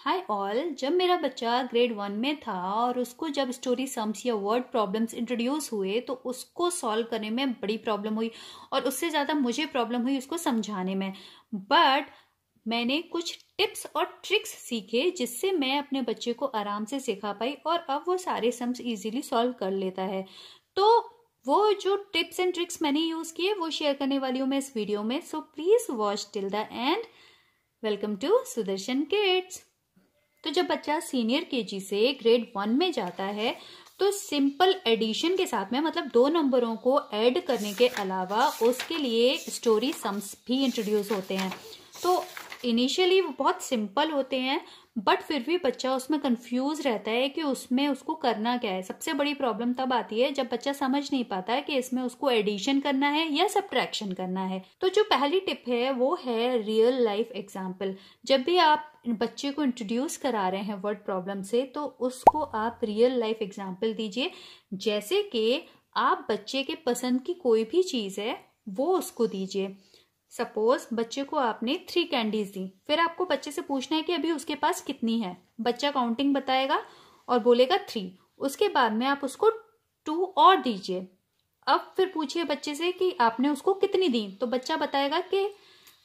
Hi all. जब मेरा बच्चा ग्रेड 1 में था और उसको जब स्टोरी सम्स या वर्ड प्रॉब्लम्स इंट्रोड्यूस हुए तो उसको सॉल्व करने में बड़ी प्रॉब्लम हुई और उससे ज़्यादा मुझे प्रॉब्लम हुई उसको समझाने में। बट मैंने कुछ टिप्स और ट्रिक्स सीखे जिससे मैं अपने बच्चे को आराम से सिखा पाई और अब वो सारे सम्स इजीली सॉल्व कर लेता है। तो वो जो टिप्स एंड ट्रिक्स मैंने यूज़ किए वो शेयर करने वाली हूँ मैं इस वीडियो में। So please watch till the end. Welcome to Sudarshan kids. तो जब बच्चा सीनियर केजी से ग्रेड 1 में जाता है तो सिंपल एडिशन के साथ में मतलब 2 नंबरों को ऐड करने के अलावा उसके लिए स्टोरी सम्स भी इंट्रोड्यूस होते हैं। तो इनिशियली वो बहुत सिंपल होते हैं बट फिर भी बच्चा उसमें कंफ्यूज रहता है कि उसमें उसको करना क्या है। सबसे बड़ी प्रॉब्लम तब आती है जब बच्चा समझ नहीं पाता है कि इसमें उसको एडिशन करना है या सब्ट्रैक्शन करना है। तो जो पहली टिप है वो है रियल लाइफ एग्जाम्पल। जब भी आप बच्चे को इंट्रोड्यूस करा रहे हैं वर्ड प्रॉब्लम से तो उसको आप रियल लाइफ एग्जाम्पल दीजिए। जैसे कि आप बच्चे के पसंद की कोई भी चीज़ है वो उसको दीजिए। सपोज बच्चे को आपने 3 कैंडीज दी, फिर आपको बच्चे से पूछना है कि अभी उसके पास कितनी है। बच्चा काउंटिंग बताएगा और बोलेगा 3। उसके बाद में आप उसको 2 और दीजिए। अब फिर पूछिए बच्चे से कि आपने उसको कितनी दी, तो बच्चा बताएगा कि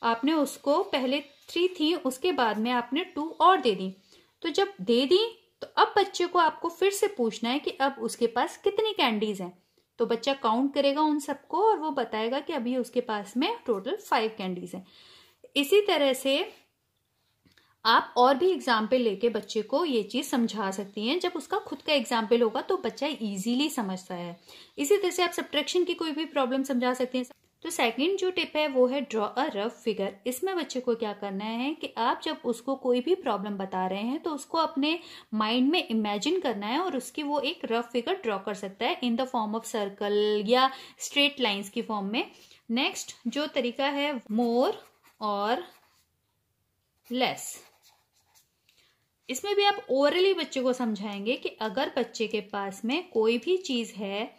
आपने उसको पहले 3 थी उसके बाद में आपने 2 और दे दी। तो जब दे दी तो अब बच्चे को आपको फिर से पूछना है कि अब उसके पास कितनी कैंडीज हैं। तो बच्चा काउंट करेगा उन सबको और वो बताएगा कि अभी उसके पास में टोटल 5 कैंडीज हैं। इसी तरह से आप और भी एग्जाम्पल लेके बच्चे को ये चीज समझा सकती हैं। जब उसका खुद का एग्जाम्पल होगा तो बच्चा इजीली समझता है। इसी तरह से आप सब्ट्रैक्शन की कोई भी प्रॉब्लम समझा सकते हैं। तो सेकंड जो टिप है वो है ड्रॉ अ रफ फिगर। इसमें बच्चे को क्या करना है कि आप जब उसको कोई भी प्रॉब्लम बता रहे हैं तो उसको अपने माइंड में इमेजिन करना है और उसकी वो एक रफ फिगर ड्रॉ कर सकता है in the form of circle या स्ट्रेट लाइंस की फॉर्म में। नेक्स्ट जो तरीका है मोर और लेस। इसमें भी आप ओरली बच्चे को समझाएंगे कि अगर बच्चे के पास में कोई भी चीज है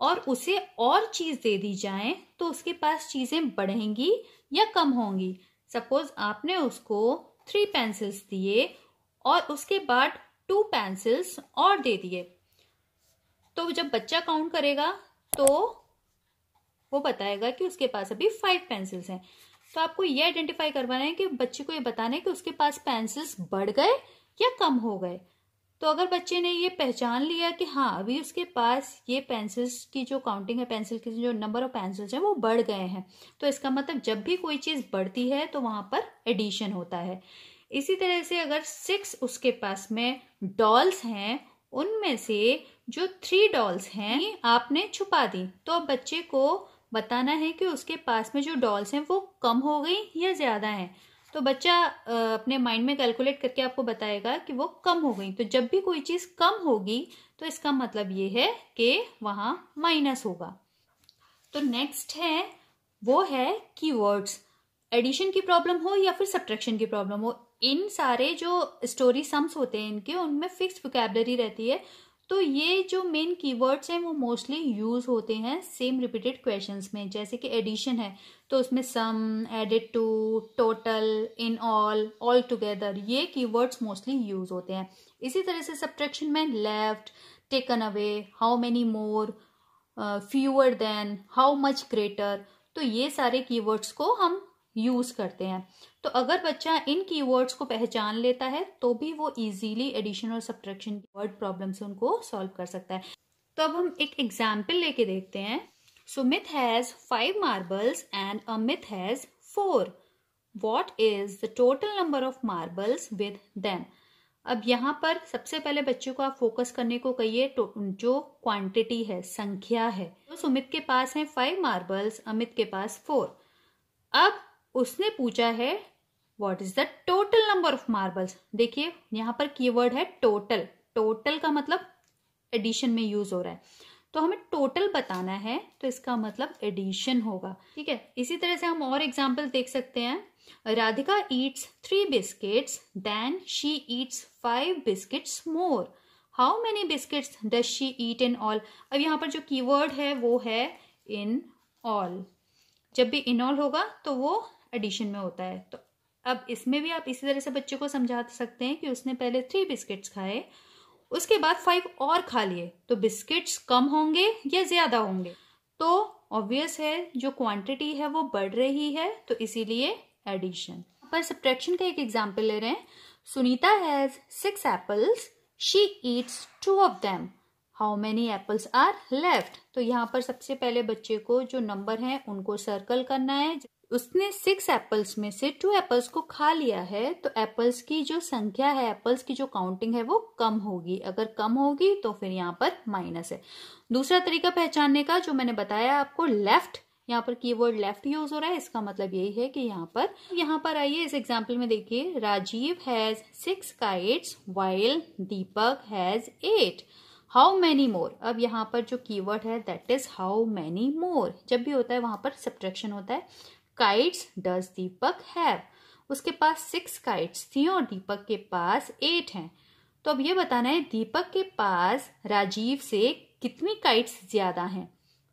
और उसे और चीज दे दी जाए तो उसके पास चीजें बढ़ेंगी या कम होंगी। सपोज आपने उसको 3 पेंसिल्स दिए और उसके बाद 2 पेंसिल्स और दे दिए, तो जब बच्चा काउंट करेगा तो वो बताएगा कि उसके पास अभी 5 पेंसिल्स हैं। तो आपको ये आइडेंटिफाई करवाना है कि बच्चे को ये बताना है कि उसके पास पेंसिल्स बढ़ गए या कम हो गए। तो अगर बच्चे ने ये पहचान लिया कि हाँ अभी उसके पास ये पेंसिल्स की जो काउंटिंग है, पेंसिल की जो नंबर ऑफ पेंसिल्स हैं वो बढ़ गए हैं, तो इसका मतलब जब भी कोई चीज बढ़ती है तो वहां पर एडिशन होता है। इसी तरह से अगर 6 उसके पास में डॉल्स हैं उनमें से जो 3 डॉल्स हैं आपने छुपा दी, तो अब बच्चे को बताना है कि उसके पास में जो डॉल्स हैं वो कम हो गई या ज्यादा हैं। तो बच्चा अपने माइंड में कैलकुलेट करके आपको बताएगा कि वो कम हो गई। तो जब भी कोई चीज कम होगी तो इसका मतलब ये है कि वहां माइनस होगा। तो नेक्स्ट है वो है कीवर्ड्स। एडिशन की प्रॉब्लम हो या फिर सब्ट्रैक्शन की प्रॉब्लम हो, इन सारे जो स्टोरी सम्स होते हैं इनके उनमें फिक्स्ड वोकैबुलरी रहती है। तो ये जो मेन कीवर्ड्स हैं वो मोस्टली यूज होते हैं सेम रिपीटेड क्वेश्चंस में। जैसे कि एडिशन है तो उसमें sum, added to, total, in all, all together, ये कीवर्ड्स मोस्टली यूज होते हैं। इसी तरह से सब्ट्रैक्शन में left, taken away, how many more, fewer than, how much greater, तो ये सारे कीवर्ड्स को हम यूज करते हैं। तो अगर बच्चा इन कीवर्ड्स को पहचान लेता है तो भी वो इजीली एडिशन और सब्ट्रैक्शन वर्ड प्रॉब्लम से उनको सॉल्व कर सकता है। तो अब हम एक एग्जाम्पल लेके देखते हैं। Sumit has 5 marbles and Amit has 4. What is the total number of marbles with them. अब यहाँ पर सबसे पहले बच्चे को आप फोकस करने को कहिए जो क्वांटिटी है, संख्या है। तो सुमित के पास है 5 मार्बल्स, अमित के पास 4। अब उसने पूछा है what is the total number of marbles. देखिए यहाँ पर कीवर्ड है टोटल। टोटल का मतलब एडिशन में यूज हो रहा है, तो हमें टोटल बताना है तो इसका मतलब एडिशन होगा। ठीक है, इसी तरह से हम और एग्जाम्पल देख सकते हैं। Radhika eats 3 biscuits then she eats 5 biscuits more. How many biscuits does she eat in all. अब यहाँ पर जो कीवर्ड है वो है इन ऑल। जब भी इन ऑल होगा तो वो एडिशन में होता है। तो अब इसमें भी आप इसी तरह से बच्चे को समझा सकते हैं कि उसने पहले 3 बिस्किट्स खाए, उसके बाद 5 और खा लिए, तो बिस्किट्स कम होंगे या ज्यादा होंगे? तो ऑब्वियस है जो क्वांटिटी है वो बढ़ रही है, तो इसीलिए एडिशन। पर सब्ट्रैक्शन का एक एग्जांपल ले रहे हैं। Sunita has 6 apples, she eats 2 of them, how many apples are left? तो यहाँ पर सबसे पहले बच्चे को जो नंबर है उनको सर्कल करना है। उसने 6 एप्पल्स में से 2 एप्पल्स को खा लिया है, तो एप्पल्स की जो संख्या है, एप्पल्स की जो काउंटिंग है वो कम होगी। अगर कम होगी तो फिर यहाँ पर माइनस है। दूसरा तरीका पहचानने का जो मैंने बताया आपको, लेफ्ट, यहाँ पर कीवर्ड लेफ्ट यूज हो रहा है, इसका मतलब यही है कि यहाँ पर आइए इस एग्जाम्पल में देखिए, Rajeev has 6 kites while Deepak has 8, how many more? अब यहाँ पर जो कीवर्ड है that is how many more. जब भी होता है वहां पर सब्ट्रैक्शन होता है। Kites does Deepak have? उसके पास 6 काइट्स थी और दीपक के पास 8 हैं। तो अब ये बताना है दीपक के पास राजीव से कितनी काइट्स ज्यादा हैं,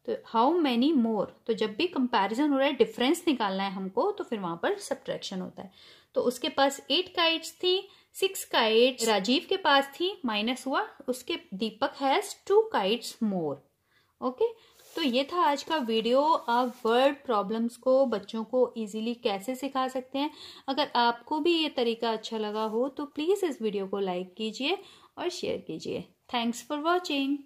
तो हाउ मैनी मोर। तो जब भी कंपैरिजन हो रहा है, डिफरेंस निकालना है हमको, तो फिर वहां पर सब्ट्रैक्शन होता है। तो उसके पास 8 काइट्स थी, 6 काइट्स राजीव के पास थी, माइनस हुआ, उसके दीपक हैज 2 काइट्स मोर। ओके, तो ये था आज का वीडियो। आप वर्ड प्रॉब्लम्स को बच्चों को इजीली कैसे सिखा सकते हैं। अगर आपको भी ये तरीका अच्छा लगा हो तो प्लीज इस वीडियो को लाइक कीजिए और शेयर कीजिए। Thanks for watching.